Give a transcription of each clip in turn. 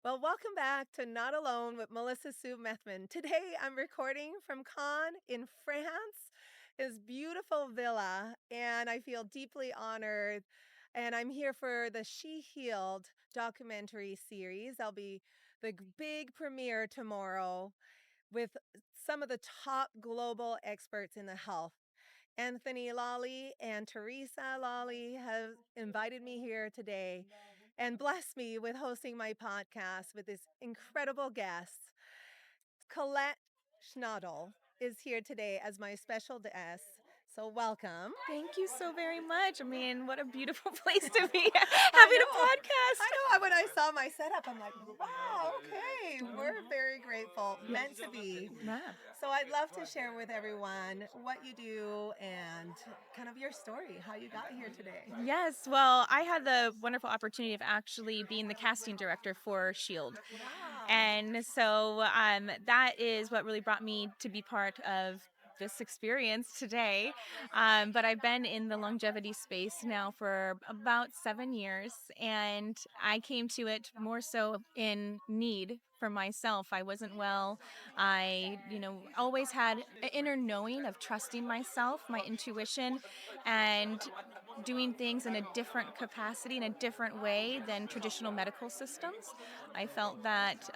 Well, welcome back to Not Alone with Melissa Sue Methman. Today I'm recording from Cannes in France, his beautiful villa, and I feel deeply honored. And I'm here for the She Healed documentary series. There'll be the big premiere tomorrow with some of the top global experts in the health. Anthony Lawley and Teresa Lawley have invited me here today and blessed me with hosting my podcast with this incredible guest. Colette Schnabel is here today as my special guest. So welcome. Thank you so very much. I mean, what a beautiful place to be I having a know. podcast. I know. When I saw my setup, I'm like, wow, okay. We're very grateful. Meant to be. Yeah. So I'd love to share with everyone what you do and kind of your story, how you got here today. Yes, well, I had the wonderful opportunity of actually being the casting director for Shield. Wow. And so that is what really brought me to be part of this experience today. But I've been in the longevity space now for about 7 years, and I came to it more so in need for myself. I wasn't well. I, always had an inner knowing of trusting myself, my intuition, and doing things in a different capacity, in a different way than traditional medical systems. I felt that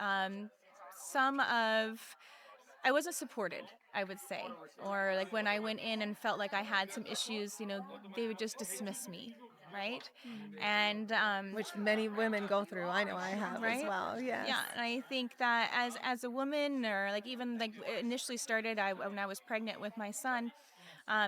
I wasn't supported, I would say. Or like when I went in and felt like I had some issues, they would just dismiss me, right? And Which many women go through. I know I have as right? well. Yes. Yeah, and I think that as a woman, or like even like initially started when I was pregnant with my son.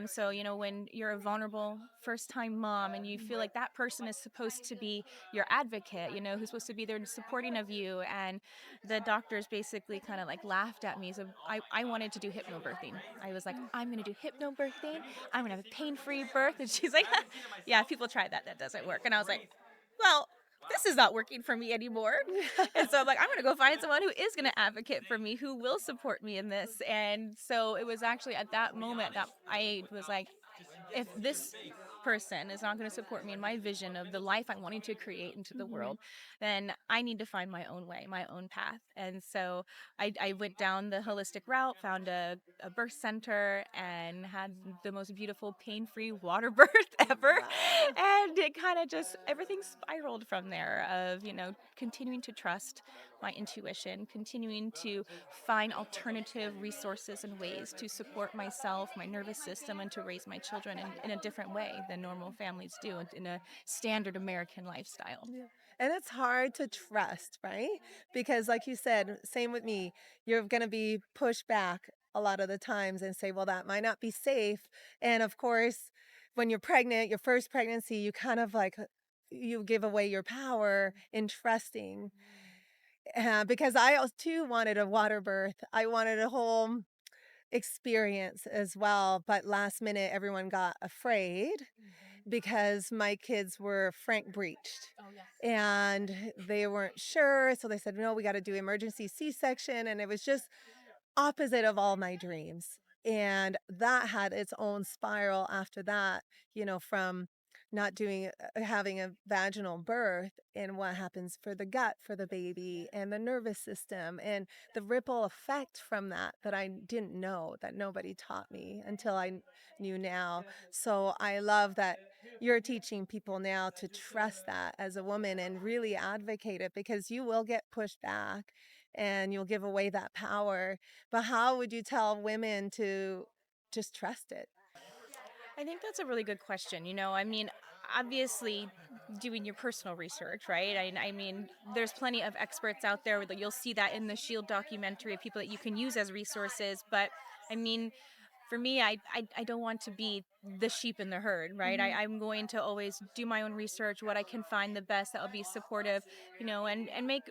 So, when you're a vulnerable first time mom and you feel like that person is supposed to be your advocate, who's supposed to be there supporting of you. And the doctors basically kind of like laughed at me. So I wanted to do hypnobirthing. I was like, I'm going to do hypnobirthing. I'm going to have a pain free birth. And she's like, yeah, people try that. That doesn't work. And I was like, well, this is not working for me anymore. And so I'm like, I'm going to go find someone who is going to advocate for me, who will support me in this. And so it was actually at that moment that I was like, if this person is not going to support me in my vision of the life I'm wanting to create into the world, then I need to find my own way, my own path. And so I went down the holistic route, found a birth center, and had the most beautiful pain-free water birth ever. Wow. And it kind of just, everything spiraled from there of, continuing to trust my intuition, continuing to find alternative resources and ways to support myself, my nervous system, and to raise my children in a different way than normal families do, in a standard American lifestyle. Yeah. And it's hard to trust, right? Because, like you said, same with me, you're going to be pushed back a lot of the times and say, well, that might not be safe. And of course, when you're pregnant, your first pregnancy, you kind of like, you give away your power in trusting. Because I also too wanted a water birth. I wanted a whole experience as well. But last minute, everyone got afraid because my kids were frank breached Oh, yes. and they weren't sure. So they said, no, we got to do emergency C-section. And it was just opposite of all my dreams. And that had its own spiral after that, from not doing, having a vaginal birth and what happens for the gut for the baby and the nervous system and the ripple effect from that that I didn't know, that nobody taught me until I knew now. So I love that you're teaching people now to trust that as a woman and really advocate it, because you will get pushed back and you'll give away that power. But how would you tell women to just trust it? I think that's a really good question. I mean, obviously, doing your personal research, right? I mean, there's plenty of experts out there that you'll see that in the Shield documentary of people that you can use as resources. But I mean, for me, I don't want to be the sheep in the herd, right? I'm going to always do my own research, what I can find the best that will be supportive, and make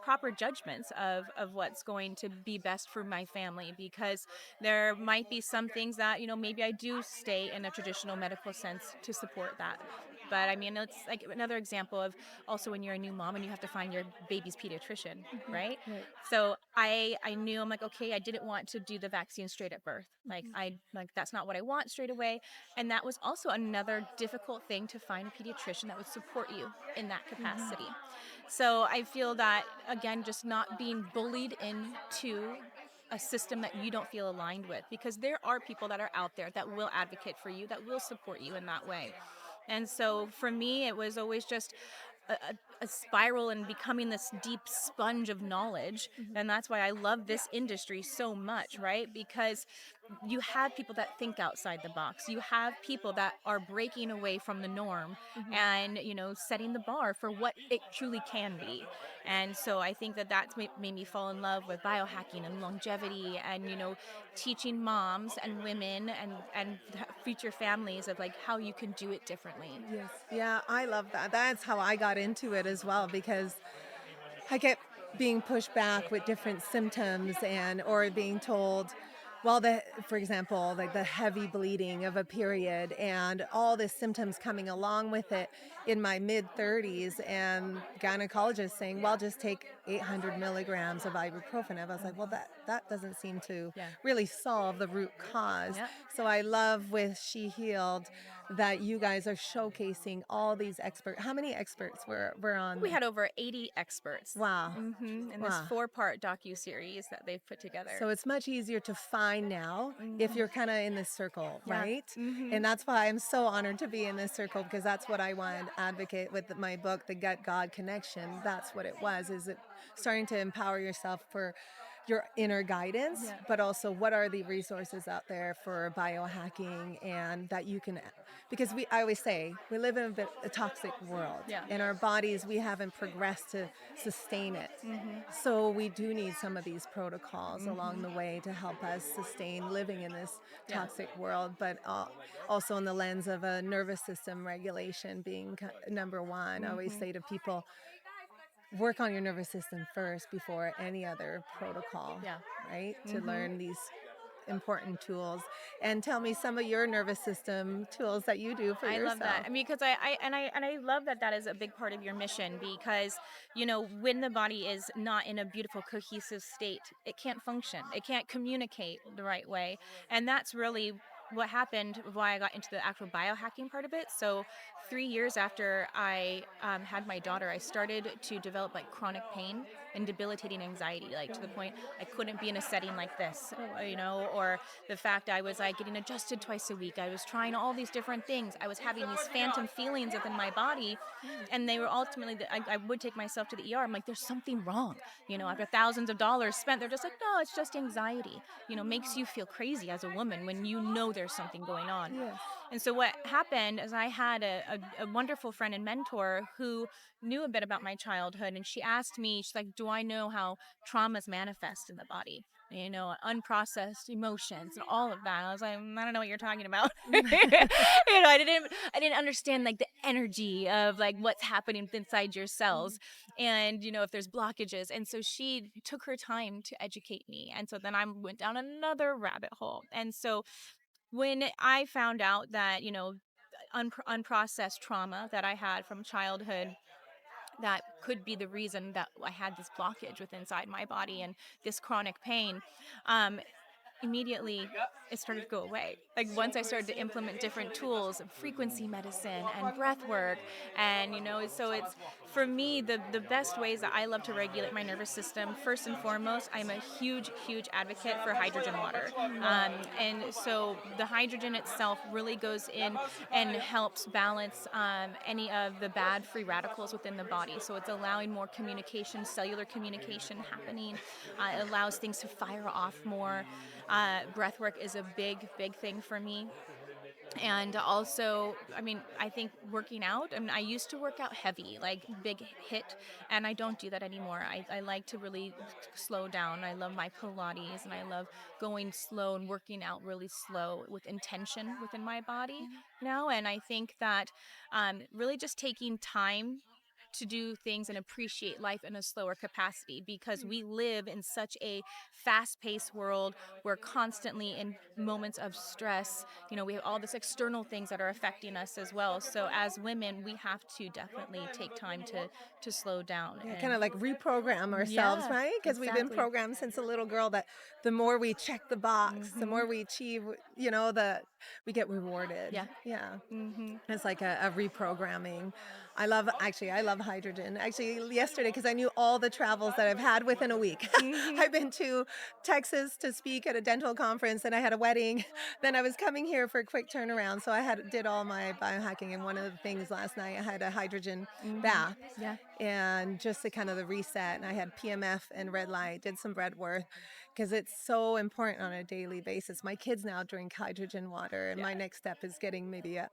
proper judgments of what's going to be best for my family, because there might be some things that, maybe I do stay in a traditional medical sense to support that. But I mean, it's like another example of also when you're a new mom and you have to find your baby's pediatrician, Mhm. right? Right. So I knew, I'm like, okay, I didn't want to do the vaccine straight at birth. Like Mhm. I like that's not what I want straight away. And that was also another difficult thing, to find a pediatrician that would support you in that Mhm. capacity. So I feel that, again, just not being bullied into a system that you don't feel aligned with, because there are people that are out there that will advocate for you, that will support you in that way. And so for me, it was always just a spiral and becoming this deep sponge of knowledge. Mhm. And that's why I love this industry so much, right? Because you have people that think outside the box. You have people that are breaking away from the norm Mhm. and, setting the bar for what it truly can be. And so I think that that's made me fall in love with biohacking and longevity and, teaching moms and women and future families of like how you can do it differently. Yes. Yeah, I love that. That's how I got into it as well because I kept being pushed back with different symptoms and or being told, well, the for example, like the heavy bleeding of a period and all the symptoms coming along with it in my mid 30s and gynecologist saying, well, just take 800 milligrams of ibuprofen. I was like, well, Mhm. that doesn't seem to Yeah. really solve the root cause. Yep. So I love with She Healed that you guys are showcasing all these experts. How many experts were on We there? had over 80 experts, Wow. in this Wow. four-part docu-series that they've put together. So it's much easier to find now if Mhm. you're kind of in this circle, Yeah. right? Mhm. And that's why I'm so honored to be in this circle because that's what I wanted to advocate with my book, The Gut God Connection. That's what it was, is it starting to empower yourself for your inner guidance, Yeah. but also what are the resources out there for biohacking and that you can because I always say we live in a toxic world Yeah. and our bodies we haven't progressed to sustain it. Mhm. So we do need some of these protocols along Mhm. the way to help us sustain living in this Yeah. toxic world, but also in the lens of a nervous system regulation being number one. I always Mhm. say to people, work on your nervous system first before any other protocol, Yeah. right? To Mhm. learn these important tools. And tell me some of your nervous system tools that you do for I love that. yourself. I mean, because I love that that is a big part of your mission, because when the body is not in a beautiful cohesive state, it can't function. It can't communicate the right way, and that's really what happened. Why I got into the actual biohacking part of it. So 3 years after I had my daughter, I started to develop like chronic pain and debilitating anxiety, like to the point I couldn't be in a setting like this, or the fact I was like getting adjusted twice a week. I was trying all these different things. I was having these phantom feelings within my body. And they were ultimately, I would take myself to the ER. I'm like, there's something wrong. After thousands of dollars spent, they're just like, no, it's just anxiety. Makes you feel crazy as a woman when you know there's something going on. Yes. And so what happened is I had a wonderful friend and mentor who knew a bit about my childhood. And she asked me, she's like, do I know how traumas manifest in the body? Unprocessed emotions and all of that. I was like, I don't know what you're talking about. I didn't understand like the energy of like what's happening inside your cells, and if there's blockages. And so she took her time to educate me. And so then I went down another rabbit hole. And so when I found out that, unprocessed trauma that I had from childhood, that could be the reason that I had this blockage within inside my body and this chronic pain, um, immediately it started to go away. Like once I started to implement different tools, frequency medicine and breath work, and so it's for me the best ways that I love to regulate my nervous system. First and foremost, I'm a huge advocate for hydrogen water, and so the hydrogen itself really goes in and helps balance any of the bad free radicals within the body. So it's allowing more communication, cellular communication happening. It allows things to fire off more. Breath work is a big thing for me. And also, I mean, I think working out, I mean, I used to work out heavy, like big hit, and I don't do that anymore. I like to really slow down. I love my Pilates, and I love going slow and working out really slow with intention within my body now. And I think that really just taking time to do things and appreciate life in a slower capacity, because we live in such a fast-paced world. We're constantly in moments of stress. We have all this external things that are affecting us as well. So as women, we have to definitely take time to slow down. Yeah, And kinda like reprogram ourselves, yeah, right? Because 'Cause we've been exactly. programmed since a little girl that the more we check the box, the more Mhm. we achieve, we get rewarded. Yeah. Yeah. Mhm. It's like a reprogramming. I love hydrogen. Actually, yesterday, because I knew all the travels that I've had within a week. Mhm. I've been to Texas to speak at a dental conference, and I had a wedding. Then I was coming here for a quick turnaround, so I did all my biohacking, and one of the things last night, I had a hydrogen Mhm. bath, Yeah. and just the kind of the reset, and I had PMF and red light, did some bread work, because it's so important on a daily basis. My kids now drink hydrogen water, and Yeah. my next step is getting maybe a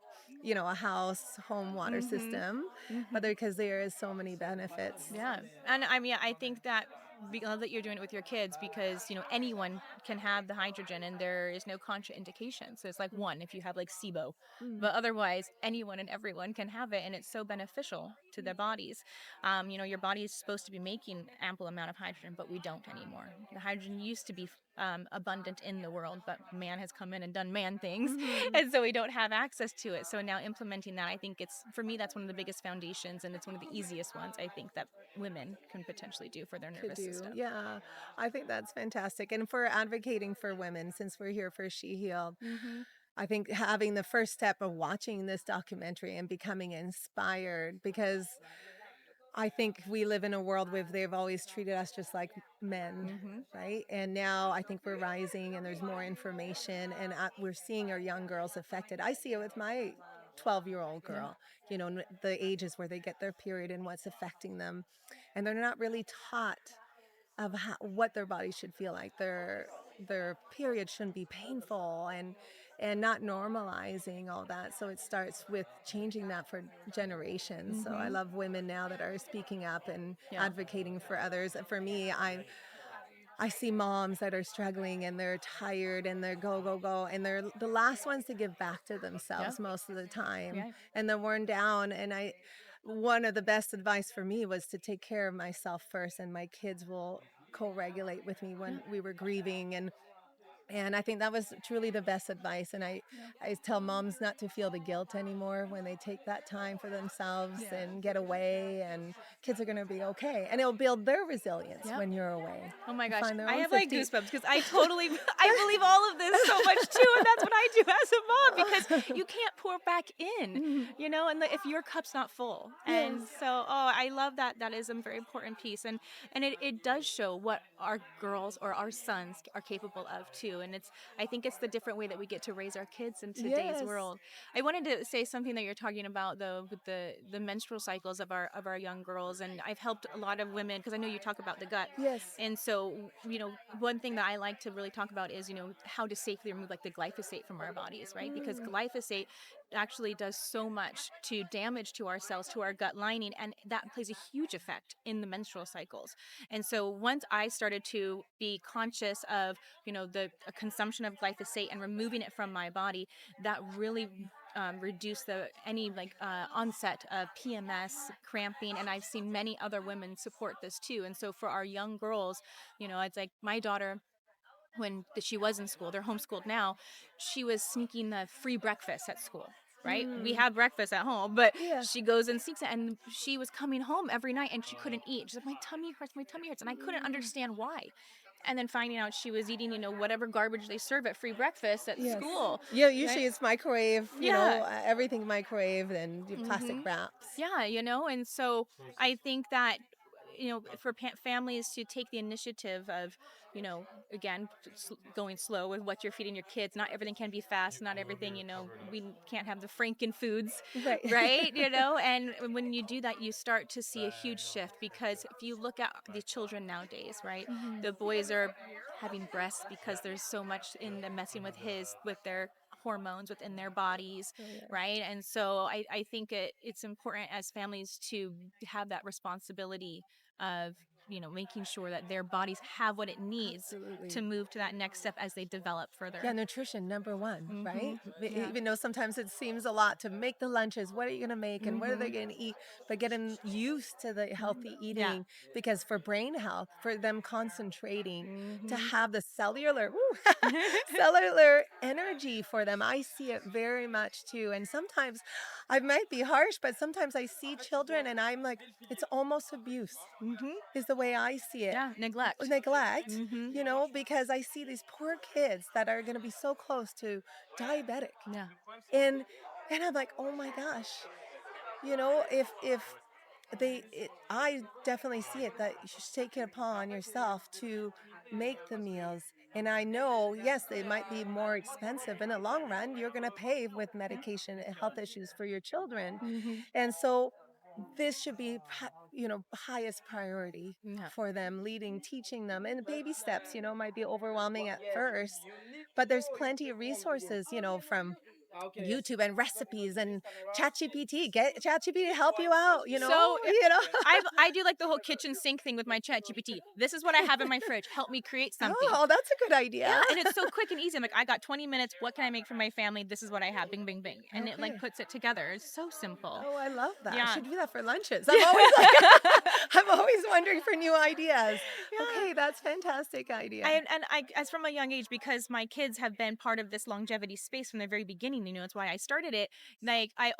house home water Mhm. system, but Mhm. because there is so many benefits. Yeah. And I mean, I think that love that you're doing it with your kids, because, anyone can have the hydrogen and there is no contraindication. So it's like one, if you have like SIBO, Mm. but otherwise anyone and everyone can have it, and it's so beneficial to their bodies. Your body is supposed to be making ample amount of hydrogen, but we don't anymore. The hydrogen used to be abundant in the world, but man has come in and done man things, Mhm. and so we don't have access to it. So now implementing that, I think it's for me that's one of the biggest foundations, and it's one of the easiest ones I think that women can potentially do for their Could nervous do. system. Yeah. I think that's fantastic. And for advocating for women, since we're here for She Healed, Mhm. I think having the first step of watching this documentary and becoming inspired, because I think we live in a world where they've always treated us just like men, Mhm. right? And now I think we're rising and there's more information, and we're seeing our young girls affected. I see it with my 12-year-old Yeah. girl, the ages where they get their period and what's affecting them. And they're not really taught of what their body should feel like. Their period shouldn't be painful, and not normalizing all that. So it starts with changing that for generations. So I Mhm. love women now that are speaking up and Yeah. advocating for others. For me, I see moms that are struggling and they're tired and they're go, go, go. And they're the last ones to give back to Yeah. themselves most of the time. Yeah. And they're worn down. One of the best advice for me was to take care of myself first, and my kids will co-regulate with me Yeah. when we were grieving. And I think that was truly the best advice. And Yeah. I tell moms not to feel the guilt anymore when they take that time for themselves Yeah. and get away, and kids are going to be okay. And it'll build their resilience Yep. when you're away. Oh my They gosh, find their I own have like 50. goosebumps because I totally I believe all of this so much too, and that's what I do as a mom, because you can't pour back in, Mhm. and if your cup's not full. Yes. And so, oh, I love that. That is a very important piece, and it does show what our girls or our sons are capable of too. And I think it's the different way that we get to raise our kids in today's Yes. world. I wanted to say something that you're talking about though, with the menstrual cycles of our young girls, and I've helped a lot of women because I know you talk about the gut. Yes. And so, one thing that I like to really talk about is, how to safely remove like the glyphosate from our bodies, right? Because Mm. glyphosate actually does so much to damage to our cells, to our gut lining, and that plays a huge effect in the menstrual cycles. And so once I started to be conscious of, the consumption of glyphosate and removing it from my body, that really reduce the any like onset of PMS, cramping, and I've seen many other women support this too. And so for our young girls, it's like my daughter, when she was in school, they're homeschooled now, she was sneaking the free breakfast at school. Right, we Mm. have breakfast at home, but Yeah. she goes and sneaks it, and she was coming home every night and she couldn't eat. She's like, my tummy hurts, and I couldn't Mm. understand why. And then finding out she was eating, whatever garbage they serve at free breakfast at Yes. school. Yeah, Right? usually it's microwave, Yeah. everything microwave and plastic Mhm. wraps. Yeah, and so I think that for families to take the initiative of, again, going slow with what you're feeding your kids. Not everything can be fast. Not everything, we can't have the Franken foods, Right. right? And when you do that, you start to see a huge shift, because if you look at the children nowadays, right, Mhm. the boys are having breasts because there's so much in them messing with their hormones within their bodies, Oh, yes. right? And so I think it's important as families to have that responsibility of making sure that their bodies have what it needs to Absolutely. move to that next step as they develop Yeah, further. nutrition, number 1, right? Mhm. Yeah. Even though sometimes it seems a lot to make the lunches, what are you gonna make and what are they Mhm. gonna eat? But get them used to the healthy Yeah. eating because for brain health, for them concentrating, to Mhm. have the cellular cellular energy for them, I see it very much too, and sometimes I might be harsh, but sometimes I see children and I'm like, it's almost abuse, Mhm. is the way I see it. Yeah, neglect. Neglect, Mhm. because I see these poor kids that are gonna be so close to diabetic. Yeah. And I'm like, "Oh my gosh." If I definitely see it that you should take it upon yourself to make the meals. And I know, yes, they might be more expensive. In the long run, you're gonna pay with Yeah. medication and health issues for your children. Mhm. And so this should be, highest priority Yeah. for them, leading, teaching them, and baby steps, might be overwhelming at first, but there's plenty of resources, from YouTube and recipes and ChatGPT. Get ChatGPT to help you out, So, you know. I do like the whole kitchen sink thing with my ChatGPT. This is what I have in my fridge. Help me create something. Oh, that's a good Yeah, idea. and it's so quick and easy. I'm like, I got 20 minutes. What can I make for my family? This is what I have. Bing, bing, bing. And it like Okay. puts it together. It's so simple. Oh, I love that. I Yeah. should do that for lunches. I'm Yeah. always like, I'm always wondering for new ideas. Yeah. Okay, that's fantastic idea. As from a young age, because my kids have been part of this longevity space from the very beginning, it's why I started it. Like I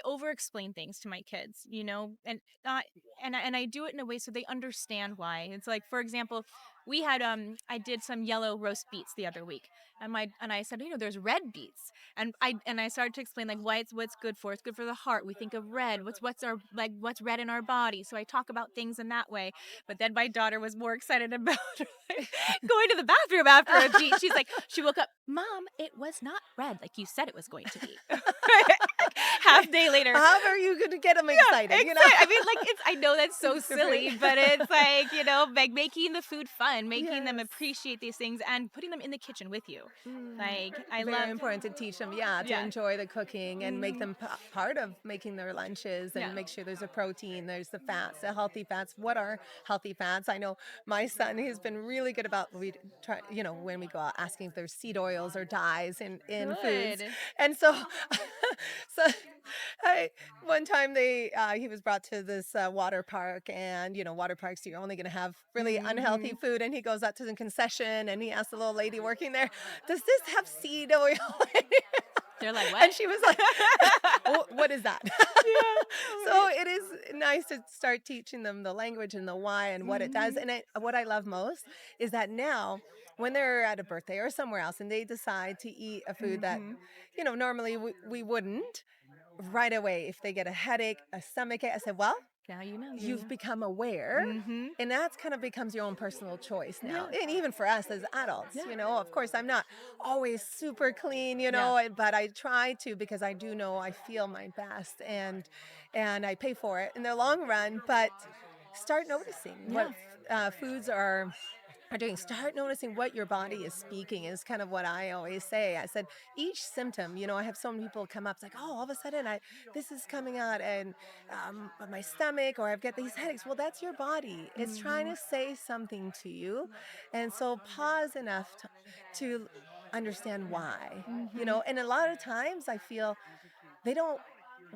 over explain things to my kids, and not, and I do it in a way so they understand why. It's like, for example, I did some yellow roast beets the other week, and I said, there's red beets, and I started to explain like why what's good for. It's good for the heart. We think of red. What's red in our body. So I talk about things in that way. But then my daughter was more excited about going to the bathroom after a beat. She woke up, Mom, it was not red like you said it was going to be. Half day later. How are you going to get them Yeah, excited? exactly. I mean, like I know that's so It's different. silly, but it's like, like making the food fun, making them Yes. appreciate these things and putting them in the kitchen with you. Mm, Like I very love important to teach them, yeah, to Yeah. enjoy the cooking and make Mhm. them part of making their lunches Yeah. and make sure there's a protein, there's the fats, the healthy fats. What are healthy fats? I know my son, he's been really good about we try, when we go out asking if there's seed oils or dyes in foods. Good. And so so I one time he was brought to this water park, and water parks, you're only going to have really unhealthy Mhm. food, and he goes out to the concession and he asked the little lady working there, does this have seed oil in it? They're like, And "What?" she was like, What is that?" Yeah. Oh So my it is nice to start teaching them the language and the why and what it does. Mhm. And what I love most is that now, when they're at a birthday or somewhere else and they decide to eat a food that, Mhm. normally we wouldn't, right away, if they get a headache, a stomach ache, I said, well, Now you know, do you've you? become aware, Mhm. and that's kind of becomes your own personal choice now. Yeah. And even for us as adults, Yeah. of course, I'm not always super clean, Yeah. but I try to, because I do know I feel my best, and I pay for it in the long run. But start noticing what Yeah. foods are doing. Start noticing what your body is speaking, is kind of what I always say. I said each symptom, I have so many people come up, it's like, oh, all of a sudden this is coming out, and my stomach, or I've got these headaches. Well, that's your body. It's trying Mhm. to say something to you. And so pause enough to understand why, Mhm. and a lot of times I feel they don't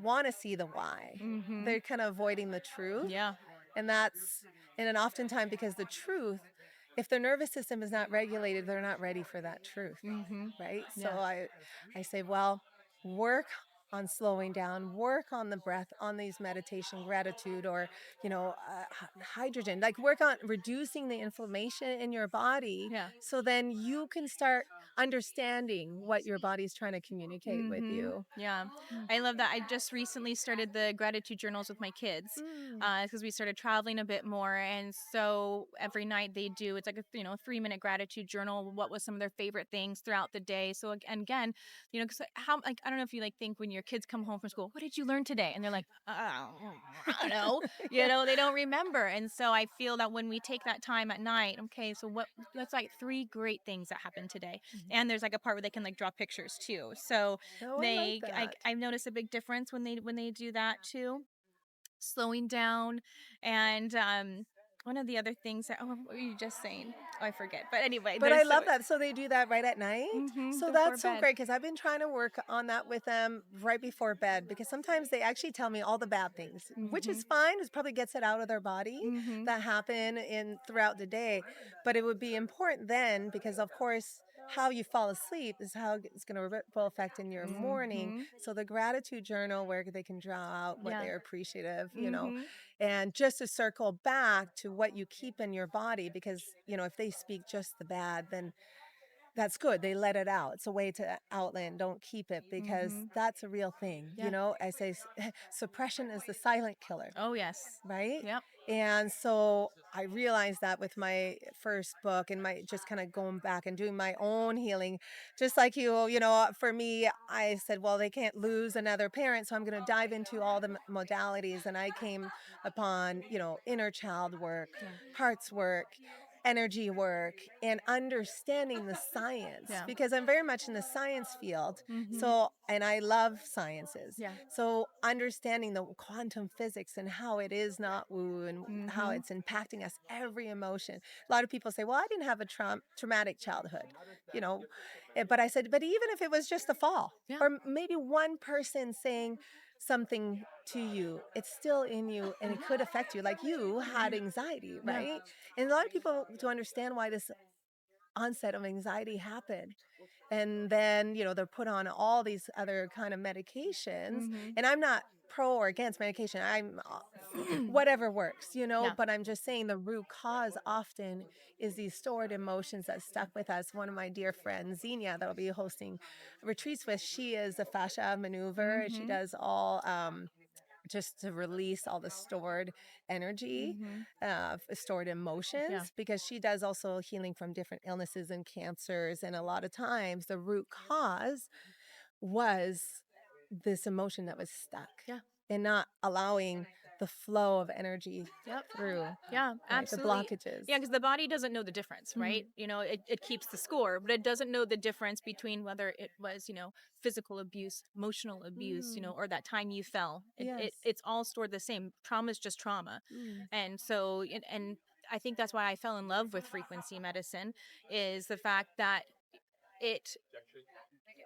want to see the why. Mhm. They're kind of avoiding the truth. Yeah. And that's and then oftentimes, because the truth, if their nervous system is not regulated, they're not ready for that truth, Mhm. right? So Yeah. I say, well, work on slowing down, work on the breath, on these meditation, gratitude, or hydrogen. Like, work on reducing the inflammation in your body, Yeah. so then you can start understanding what your body's trying to communicate with you. Yeah. I love that. I just recently started the gratitude journals with my kids Mm. because we started traveling a bit more. And so every night they do, it's like a, 3-minute gratitude journal. What was some of their favorite things throughout the day? So, and again, because I don't know if you like think when your kids come home from school, what did you learn today? And they're like, I don't know. Yeah. They don't remember. And so I feel that when we take that time at night, okay, so that's like 3 great things that happened today. And there's like a part where they can like draw pictures too. So Oh, I like that. I've noticed a big difference when they do that too, slowing down, and One of the other things that, oh, what were you just saying? Oh, I forget. But anyway, But I there's so love that. So they do that right at night? So before that's so bed. great because I've been trying to work on that with them right before bed because sometimes they actually tell me all the bad things, which is Mhm. fine. It probably gets it out of their body Mhm. that happen in throughout the day. But it would be important then because of course how you fall asleep is how it's going to ripple effect in your morning. Mhm. So the gratitude journal where they can draw out what Yeah. they're appreciative, Mhm. and just to circle back to what you keep in your body, because, if they speak just the bad, then that's good. They let it out. It's a way to outlet. Don't keep it because Mhm. that's a real thing. Yeah. I say suppression is the silent killer, Oh, yes. right? Yep. And so I realized that with my first book and my just kind of going back and doing my own healing, just like for me, I said, well, they can't lose another parent. So I'm going to dive into all the modalities. And I came upon, inner child work, Yeah. hearts work, energy work, and understanding the science Yeah. because I'm very much in the science field. Mhm. So, and I love sciences. Yeah. So, understanding the quantum physics and how it is not woo and how Mhm. it's impacting us, every emotion. A lot of people say, well, I didn't have a traumatic childhood, you know. But I said, but even if it was just a fall, Yeah. or maybe one person saying something to you, it's still in you and it could affect you. Like you had anxiety, Yeah. right? And a lot of people to understand why this onset of anxiety happened. And then, they're put on all these other kind of medications. Mhm. And I'm not pro or against medication. I'm whatever works, Yeah. but I'm just saying the root cause often is these stored emotions that stuck with us. One of my dear friends, Xenia, that'll be hosting retreats with, she is a fascia maneuver and she Mhm. does all just to release all the stored energy, Mhm. stored Yeah. emotions, because she does also healing from different illnesses and cancers. And a lot of times the root cause was this emotion that was stuck Yeah. and not allowing the flow of energy Yep. through, Yeah, right? The absolutely. blockages. Yeah, because the body doesn't know the difference, right? Mhm. It keeps the score, but it doesn't know the difference between whether it was, physical abuse, emotional abuse, Mm. or that time you fell. Yes. It's all stored the same. Trauma is just trauma. Mm. And so, and I think that's why I fell in love with frequency medicine is the fact that it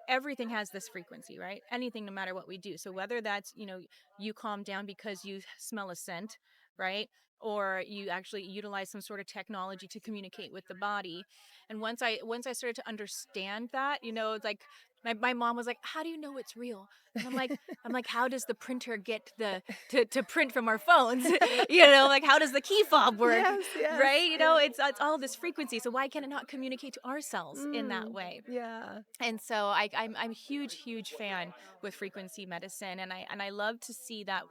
everything has this frequency, right? Anything, no matter what we do. So whether that's, you calm down because you smell a scent, right? Or you actually utilize some sort of technology to communicate with the body. And once I started to understand that, it's like my mom was like, how do you know it's real? And I'm like, how does the printer get to print from our phones? Like how does the key fob work? Yes, yes, Right? yes. It's all this frequency. So why can it not communicate to ourselves in that Mm. way? Yeah. And so I'm a huge fan with frequency medicine, and I love to see that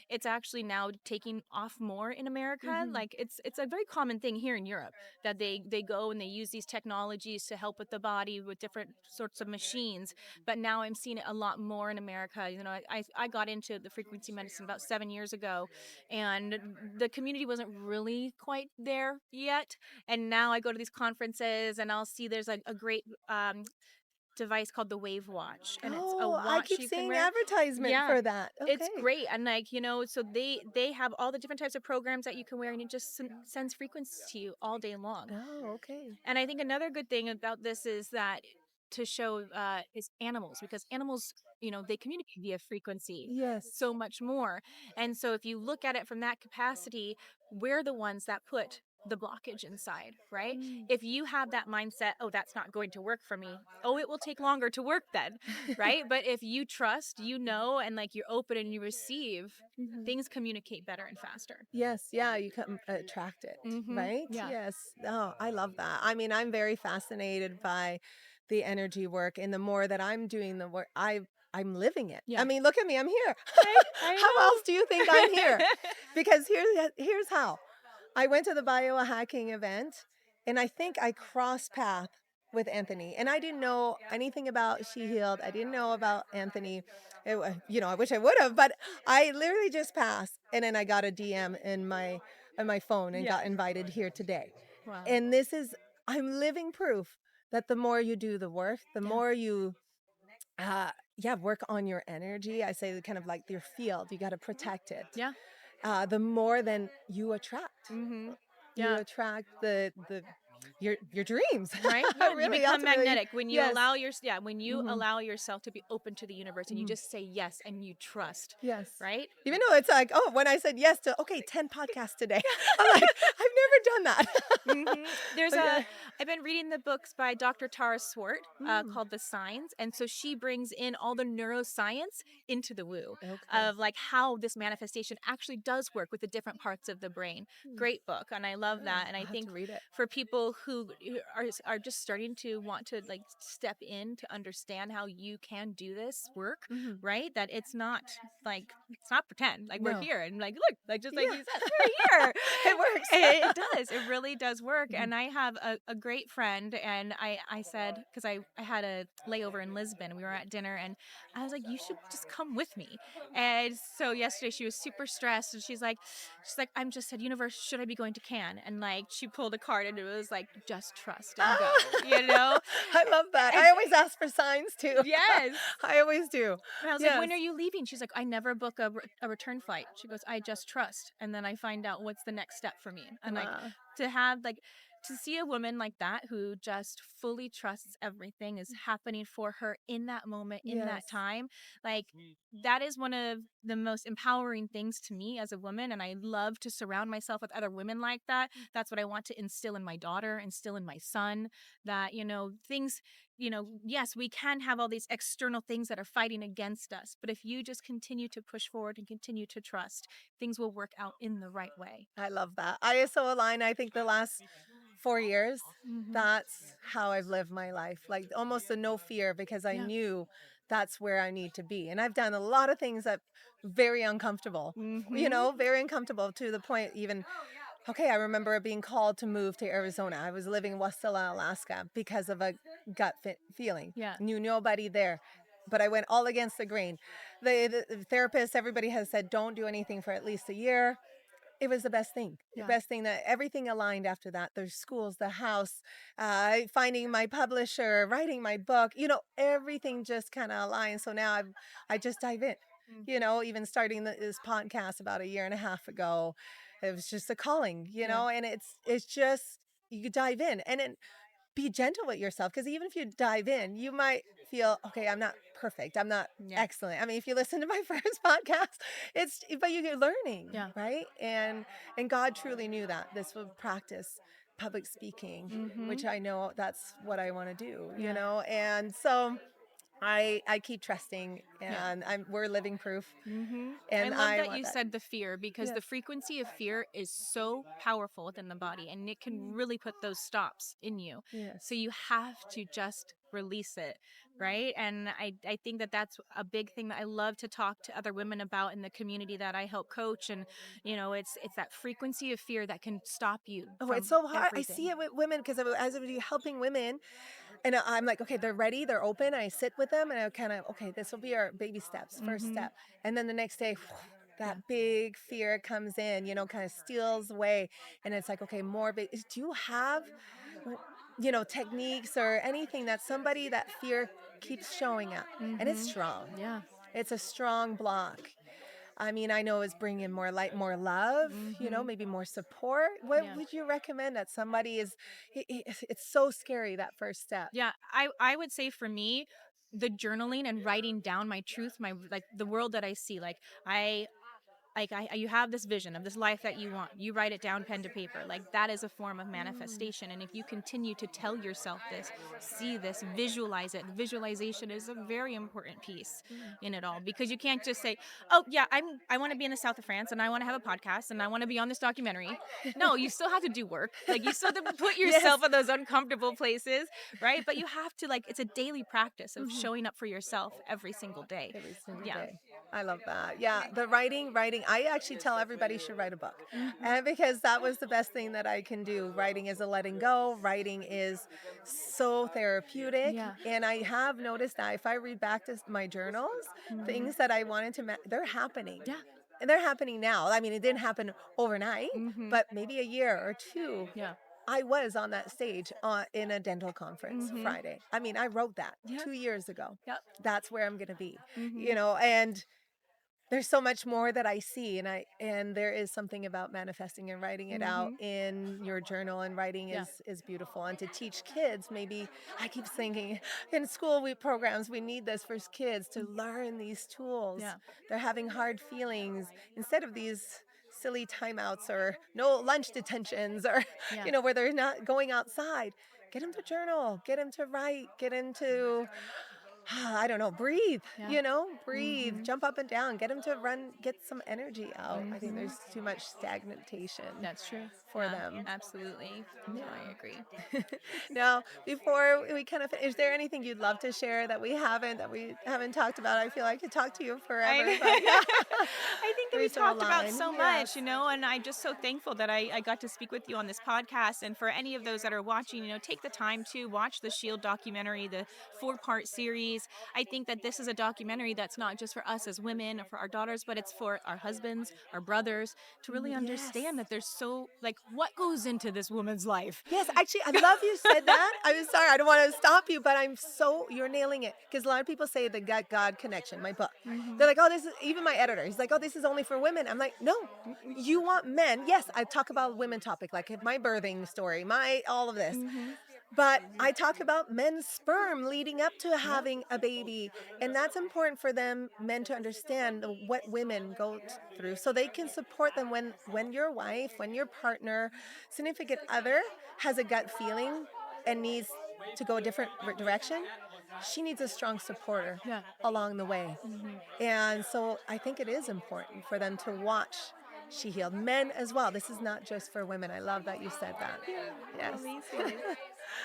it's actually now taking off more in America. Mhm. Like it's a very common thing here in Europe that they go and they use these technologies to help with the body with different sorts of machines. But now I'm seeing it a lot more in America. I got into the frequency medicine about 7 years ago, and the community wasn't really quite there yet. And now I go to these conferences and I'll see there's a great device called the Wave Watch, and it's a Oh, I watch keep you can seeing wear. advertisement Yeah, for that. it's Okay. great. And like, so they have all the different types of programs that you can wear, and it just sends frequencies to you all day long. Oh, okay. And I think another good thing about this is that to show is animals, because animals, they communicate via frequency Yes. so much more. And so if you look at it from that capacity, we're the ones that put the blockage inside, right? Mm. If you have that mindset, oh, that's not going to work for me. Oh, it will take longer to work then, right? But if you trust, and like you're open and you receive, Mhm. things communicate better and faster. Yes, yeah, you can attract it, right? Yeah. Yes. Oh, I love that. I mean, I'm very fascinated by the energy work, and the more that I'm doing the work, I'm living it. I Yeah. mean, look at me, I'm here. I How else do you think I'm here? know. Because here's how. I went to the biohacking event and I think I crossed path with Anthony. And I didn't know anything about She Healed. I didn't know about Anthony. I wish I would have, but I literally just passed and then I got a DM in my phone and Yeah. got invited here today. Wow. And I'm living proof that the more you do the work, the Yeah. more you yeah, work on your energy. I say kind of like your field, you got to protect it. Yeah. the more then you attract. Mhm. You Yeah. attract the your dreams. Right? Yeah, you Really, become ultimately, magnetic when you yes. allow when you Mhm, allow yourself to be open to the universe and you mhm. just say yes and you trust, Yes. right? Even though it's like, oh, when I said yes to, okay, 10 podcasts today, I'm like, I've never done that. Mhm. There's But yeah. a I've been reading the books by Dr. Tara Swart, Mm, called The Signs, and so she brings in all the neuroscience into the woo okay. of like how this manifestation actually does work with the different parts of the brain. Mm, Great book, and I love oh, that. And I I'll have think to read it. for people who are just starting to want to like step in to understand how you can do this work, Mhm. right? That it's not pretend. Like we're No. here and like look, like just like you said, Yeah. we're here. It works. It does. It really does work. Mhm. And I have a great friend, and I said, because I had a layover in Lisbon, we were at dinner, and I was like, you should just come with me. And so yesterday she was super stressed, and she's like, I'm just said, universe, should I be going to Cannes? And like she pulled a card, and it was like, just trust and go, Ah! you know? I love that. And I always ask for signs too. yes. I always do. And I was like, Yes. when are you leaving? She's like, I never book a return flight. She goes, I just trust. And then I find out what's the next step for me. And like Wow. to have like, to see a woman like that who just fully trusts everything is happening for her in that moment, in Yes. that time, like that is one of the most empowering things to me as a woman. And I love to surround myself with other women like that. That's what I want to instill in my daughter, instill in my son, that, things yes, we can have all these external things that are fighting against us, but if you just continue to push forward and continue to trust, things will work out in the right way. I love that. ISO align, I think the last 4 years, Mhm. that's how I've lived my life, like, almost a no fear because I Yeah. knew that's where I need to be, and I've done a lot of things that very uncomfortable, Mhm. very uncomfortable to the point even okay, I remember being called to move to Arizona. I was living in Wasilla, Alaska because of a gut feeling. Yeah. Knew nobody there, but I went all against the grain. The therapist, everybody has said, don't do anything for at least a year. It was the best thing. The Yeah. best thing that everything aligned after that. The schools, the house, finding my publisher, writing my book, everything just kind of aligned. So now I just dive in, Mhm. even starting this podcast about a year and a half ago. It was just a calling, Yeah. and it's just you dive in and then be gentle with yourself because even if you dive in, you might feel, okay, I'm not perfect. I'm not Yeah. excellent. I mean, if you listen to my first podcast, but you're learning, Yeah. right? And God truly knew that this would practice public speaking, which Mhm. I know that's what I want to do, Yeah. and so I keep trusting Yeah. and we're living proof I and love I that want you that. said the fear because Yes. the frequency of fear is so powerful within the body and it can Mm, really put those stops in you. So yes. you have to just release it, right? And I think that that's a big thing that I love to talk to other women about in the community that I help coach. And it's that frequency of fear that can stop you Oh, it's from so hard. I see everything. it with women because as I was helping women, and I'm like, okay, they're ready, they're open. I sit with them and I kind of, okay, this will be our baby steps, first Mhm. step. And then the next day, that Yeah. big fear comes in, kind of steals away. And it's like, okay, more big. Do you have, techniques or anything that somebody that fear keeps showing up? And it's Mhm. strong. Yeah. It's a strong block. I mean, I know it's bringing more light, more love, Mhm. maybe more support. What Yeah. would you recommend that somebody is? It's so scary that first step. Yeah, I would say for me, the journaling and writing down my truth, my like the world that I see, you have this vision of this life that you want. You write it down pen to paper. Like that is a form of Mm, manifestation. And if you continue to tell yourself this, see this, visualize it. Visualization is a very important piece mm. in it all because you can't just say, "Oh, yeah, I want to be in the south of France and I want to have a podcast and I want to be on this documentary." No, you still have to do work. Like you still have to put Yes. yourself in those uncomfortable places, right? But you have to it's a daily practice of Mhm. showing up for yourself every single day. Every single Yeah. day. I love that. Yeah, the writing. I actually tell everybody should write a book, Mhm. and because that was the best thing that I can do. Writing is a letting go. Writing is so therapeutic, Yeah. and I have noticed that if I read back to my journals, Mhm. things that I wanted to, they're happening. Yeah. And they're happening now. I mean, it didn't happen overnight, Mhm. but maybe a year or two. Yeah. I was on that stage in a dental conference Mhm. Friday. I mean, I wrote that Yeah. 2 years ago. Yep. That's where I'm going to be, Mhm. and There's so much more that I see, and there is something about manifesting and writing it out Mhm. in your journal, and writing Yeah. is beautiful, and to teach kids, maybe I keep thinking in school we programs, we need this for kids to Mm. learn these tools. Yeah. They're having hard feelings instead of these silly timeouts or no lunch detentions or, Yeah. where they're not going outside. Get them to journal, get them to write, get them to I don't know, breathe, Yeah. breathe, Mhm. jump up and down, get them to run, get some energy out. I think Mhm. there's too much stagnation That's true. for Yeah, them. absolutely. No, I Yeah. agree. Now, before we kind of is there anything you'd love to share that we haven't talked about? I feel like I could talk to you I forever, but yeah. I think that We we so talked about align. so Yes. much, and I'm just so thankful that I got to speak with you on this podcast. And for any of those that are watching, take the time to watch the Shield documentary, the 4-part series. I think that this is a documentary that's not just for us as women or for our daughters, but it's for our husbands, our brothers, to really understand Yes. that there's so, like, what goes into this woman's life. Yes, actually, I love you said that. I'm sorry, I don't wanna stop you, but you're nailing it. Because a lot of people say the gut God connection, my book. Hmm. They're like, "Oh, this is," even my editor, he's like, "Oh, this is only for women." I'm like, "No, you want men." Yes, I talk about women topic, like my birthing story, my all of this. Hmm. But I talk about men's sperm leading up to Yep. having a baby, and that's important for them men to understand what women go through so they can support them when your wife, when your partner, significant other has a gut feeling and needs to go a different direction, she needs a strong supporter Yeah. along the way. Hmm. And so I think it is important for them to watch She Healed. Men as well. This is not just for women. I love that you said that. Yeah. Yes. Well, me too.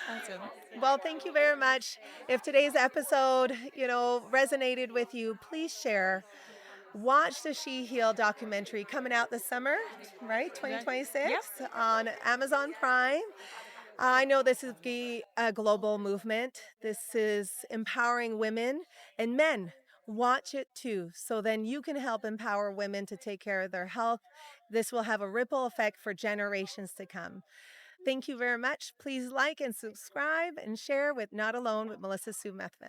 Awesome. Well, thank you very much. If today's episode, resonated with you, please share. Watch the She Heal documentary coming out this summer, right? That, yep. 2026 on Amazon Prime. I know this is a global movement. This is empowering women and men. Watch it too, so then you can help empower women to take care of their health. This will have a ripple effect for generations to come. Thank you very much. Please like and subscribe and share with Not Alone with Melissa Sue Methvin.